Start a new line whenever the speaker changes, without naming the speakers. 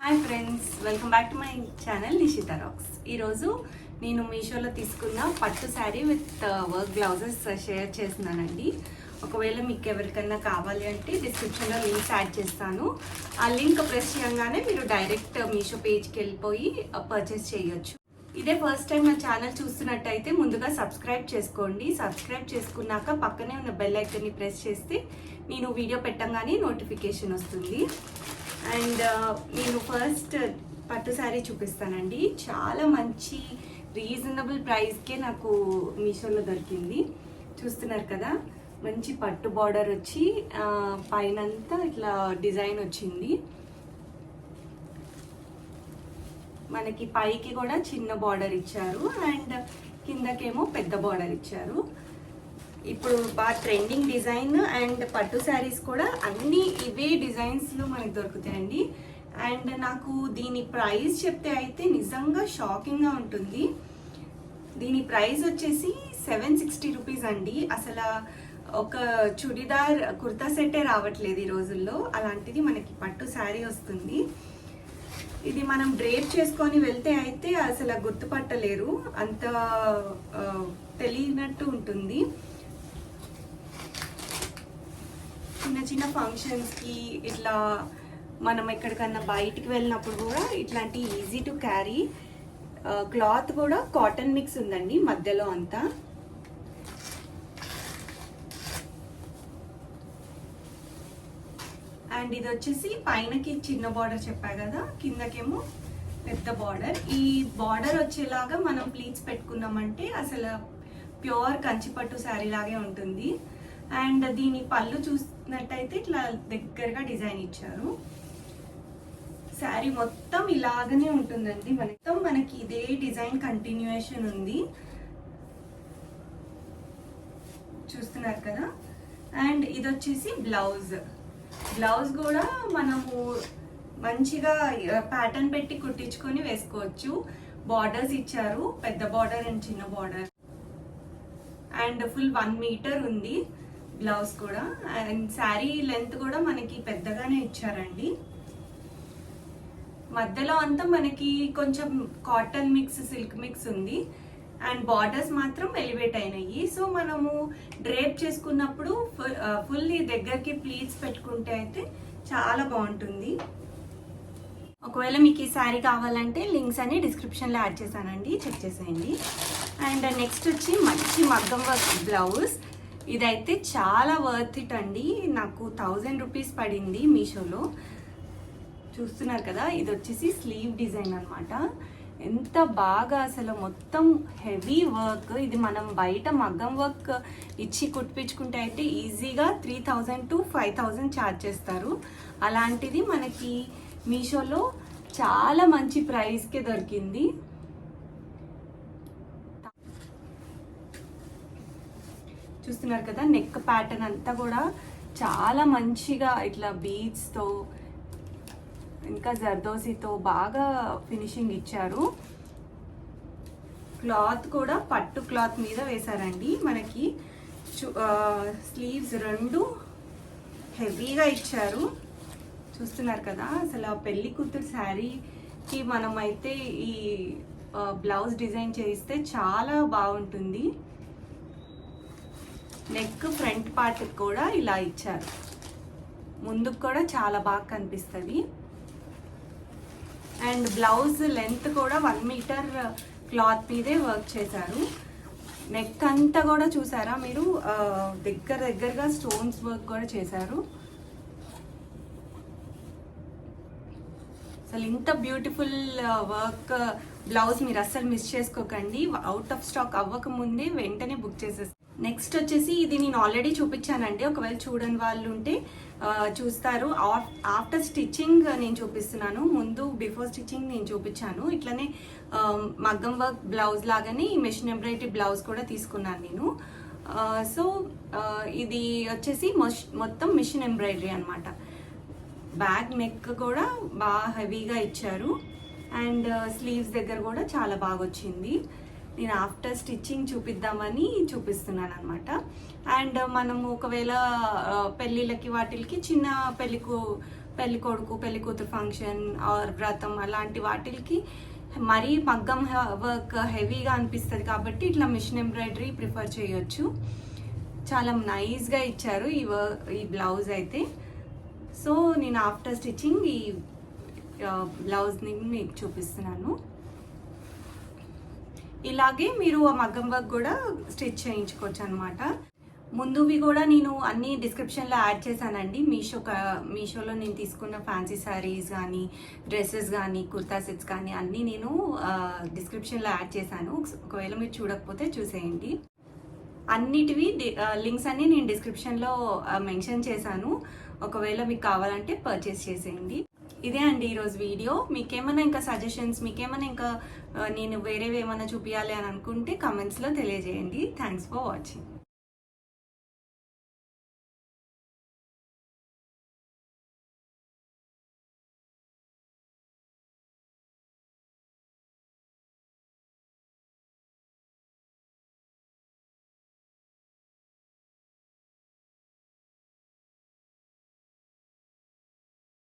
Hi friends, welcome back to my channel Nishita rocks. ఈరోజు నేను మీషోలో తీసుకున్న పట్టు sari with work blouses share చేస్తున్నానండి. ఒకవేళ మీకు ఎవరికైనా కావాలి అంటే డిస్క్రిప్షన్లో లింక్స్ యాడ్ చేస్తాను. ఆ లింక్ ప్రెస్ చేయగానే మీరు డైరెక్ట్ మీషో పేజ్కి వెళ్ళిపోయి పర్చేస్ చేయొచ్చు. ఇదే ఫస్ట్ టైం నా ఛానల్ చూస్తున్నట్టయితే ముందుగా సబ్స్క్రైబ్ చేసుకోండి. సబ్స్క్రైబ్ చేసుకున్నాక పక్కనే ఉన్న బెల్ ఐకాన్ని ప్రెస్ చేస్తే నేను వీడియో పెట్టగానే నోటిఫికేషన్ వస్తుంది. అండ్ నేను ఫస్ట్ పట్టు శారీ చూపిస్తానండి. చాలా మంచి రీజనబుల్ ప్రైస్కే నాకు మీషోలో దొరికింది. చూస్తున్నారు కదా, మంచి పట్టు బార్డర్ వచ్చి పైనంతా ఇట్లా డిజైన్ వచ్చింది. మనకి పైకి కూడా చిన్న బార్డర్ ఇచ్చారు అండ్ కిందకేమో పెద్ద బార్డర్ ఇచ్చారు. ఇప్పుడు బాగా ట్రెండింగ్ డిజైన్ అండ్ పట్టు శారీస్ కూడా అన్ని ఇవే డిజైన్స్లో మనకు దొరుకుతాయండి. అండ్ నాకు దీని ప్రైస్ చెప్తే అయితే నిజంగా షాకింగ్గా ఉంటుంది. దీని ప్రైస్ వచ్చేసి 760 రూపీస్ అండి. అసలు ఒక చుడిదార్ కుర్తా సెట్టే రావట్లేదు ఈ రోజుల్లో, అలాంటిది మనకి పట్టు శారీ వస్తుంది. ఇది మనం డ్రేప్ చేసుకొని వెళ్తే అయితే అసలు గుర్తుపట్టలేరు, అంత తెలియనట్టు ఉంటుంది. చిన్న చిన్న ఫంక్షన్స్కి ఇట్లా మనం ఎక్కడికన్నా బయటికి వెళ్ళినప్పుడు కూడా ఇట్లాంటి ఈజీ టు క్యారీ. క్లాత్ కూడా కాటన్ మిక్స్ ఉందండి మధ్యలో అంతా. అండ్ ఇది వచ్చేసి పైనకి చిన్న బార్డర్ చెప్పా కదా, కిందకేమో పెద్ద బార్డర్. ఈ బార్డర్ వచ్చేలాగా మనం ప్లీట్స్ పెట్టుకున్నామంటే అసలు ప్యూర్ కంచిపట్టు శారీ లాగే ఉంటుంది. అండ్ దీని పళ్ళు చూసినట్టయితే ఇట్లా దగ్గరగా డిజైన్ ఇచ్చారు. శారీ మొత్తం ఇలాగనే ఉంటుందండి. మొత్తం మనకి ఇదే డిజైన్ కంటిన్యూయేషన్ ఉంది, చూస్తున్నారు కదా. అండ్ ఇది వచ్చేసి బ్లౌజ్. బ్లౌజ్ కూడా మనము మంచిగా ప్యాటర్న్ పెట్టి కుట్టించుకొని వేసుకోవచ్చు. బార్డర్స్ ఇచ్చారు, పెద్ద బార్డర్ అండ్ చిన్న బార్డర్. అండ్ ఫుల్ 1 మీటర్ ఉంది బ్లౌజ్ కూడా. అండ్ శారీ లెంత్ కూడా మనకి పెద్దగానే ఇచ్చారండి. మధ్యలో అంతా మనకి కొంచెం కాటన్ మిక్స్, సిల్క్ మిక్స్ ఉంది. అండ్ బార్డర్స్ మాత్రం ఎలివేట్ అయినాయి. సో మనము డ్రేప్ చేసుకున్నప్పుడు ఫుల్ దగ్గరికి ప్లీట్స్ పెట్టుకుంటే అయితే చాలా బాగుంటుంది. ఒకవేళ మీకు ఈ శారీ కావాలంటే లింక్స్ అన్ని డిస్క్రిప్షన్లో యాడ్ చేశానండి, చెక్ చేసేయండి. అండ్ నెక్స్ట్ వచ్చి మంచి మగ్గం వర్క్ బ్లౌజ్. ఇదైతే చాలా వర్త్ ఇట్ అండి. నాకు 1000 రూపీస్ పడింది మీషోలో. చూస్తున్నారు కదా, ఇది వచ్చేసి స్లీవ్ డిజైన్ అనమాట. ఎంత బాగా అసలు మొత్తం హెవీ వర్క్. ఇది మనం బయట మగ్గం వర్క్ ఇచ్చి కుట్టించుకుంటే అయితే ఈజీగా 3000 to 5000 ఛార్జ్ చేస్తారు. అలాంటిది మనకి మీషోలో చాలా మంచి ప్రైస్కే దొరికింది. చూస్తున్నారు కదా, నెక్ ప్యాటర్న్ అంతా కూడా చాలా మంచిగా ఇట్లా బీడ్స్తో ఇంకా జర్దోసితో బాగా ఫినిషింగ్ ఇచ్చారు. క్లాత్ కూడా పట్టు క్లాత్ మీద వేశారండి. మనకి స్లీవ్స్ 2 హెవీగా ఇచ్చారు. చూస్తున్నారు కదా, అసలు పెళ్లి కూతురు శారీకి మనమైతే ఈ బ్లౌజ్ డిజైన్ చేయిస్తే చాలా బాగుంటుంది. నెక్ ఫ్రంట్ పార్ట్ కూడా ఇలా ఇచ్చారు, ముందుకు కూడా చాలా బాగా కనిపిస్తుంది. అండ్ బ్లౌజ్ లెంత్ కూడా 1 మీటర్ క్లాత్ మీదే వర్క్ చేశారు. నెక్ అంతా కూడా చూసారా మీరు, దగ్గరగా స్టోన్స్ వర్క్ కూడా చేశారు. అసలు ఇంత బ్యూటిఫుల్ వర్క్ బ్లౌజ్ మీరు అస్సలు మిస్ చేసుకోకండి. అవుట్ ఆఫ్ స్టాక్ అవ్వక ముందే వెంటనే బుక్ చేసేస్తారు. నెక్స్ట్ వచ్చేసి ఇది నేను ఆల్రెడీ చూపించానండి, ఒకవేళ చూడని వాళ్ళు ఉంటే చూస్తారు. ఆఫ్టర్ స్టిచ్చింగ్ నేను చూపిస్తున్నాను, ముందు బిఫోర్ స్టిచ్చింగ్ నేను చూపించాను. ఇట్లనే మగ్గం వర్క్ బ్లౌజ్ లాగానే ఈ మెషిన్ ఎంబ్రాయిడరీ బ్లౌజ్ కూడా తీసుకున్నాను నేను. సో ఇది వచ్చేసి మొత్తం మిషన్ ఎంబ్రాయిడరీ అనమాట. బ్యాక్ నెక్ కూడా బాగా హెవీగా ఇచ్చారు. అండ్ స్లీవ్స్ దగ్గర కూడా చాలా బాగా వచ్చింది. నేను ఆఫ్టర్ స్టిచ్చింగ్ చూపిద్దామని చూపిస్తున్నాను అనమాట. అండ్ మనము ఒకవేళ పెళ్ళిళ్ళకి వాటికి చిన్న పెళ్ళికు పెళ్లి కొడుకు పెళ్లి కూతురు ఫంక్షన్ ఆర్ వ్రతం అలాంటి వాటికి మరీ మగ్గం వర్క్ హెవీగా అనిపిస్తుంది కాబట్టి ఇట్లా మిషన్ ఎంబ్రాయిడరీ ప్రిఫర్ చేయొచ్చు. చాలా నైస్గా ఇచ్చారు ఈ బ్లౌజ్ అయితే. సో నేను ఆఫ్టర్ స్టిచ్చింగ్ ఈ బ్లౌజ్ని మీకు చూపిస్తున్నాను. ఇలాగే మీరు ఆ మగ్గం వర్క్ కూడా స్టిచ్ చేయించుకోవచ్చు అనమాట. ముందువి కూడా నేను అన్ని డిస్క్రిప్షన్లో యాడ్ చేశానండి. మీషోలో నేను తీసుకున్న ఫ్యాన్సీ శారీస్ కానీ డ్రెస్సెస్ కానీ కుర్తా సెట్స్ కానీ అన్నీ నేను డిస్క్రిప్షన్లో యాడ్ చేశాను. ఒకవేళ మీరు చూడకపోతే చూసేయండి. అన్నిటివి లింక్స్ అన్నీ నేను డిస్క్రిప్షన్లో మెన్షన్ చేశాను. ఒకవేళ మీకు కావాలంటే పర్చేస్ చేసేయండి. ఇదే అండి ఈరోజు వీడియో. మీకేమైనా ఇంకా సజెషన్స్, మీకేమైనా ఇంకా నేను వేరేవి ఏమైనా చూపించాలి అని అనుకుంటే కమెంట్స్లో తెలియజేయండి. Thanks for watching.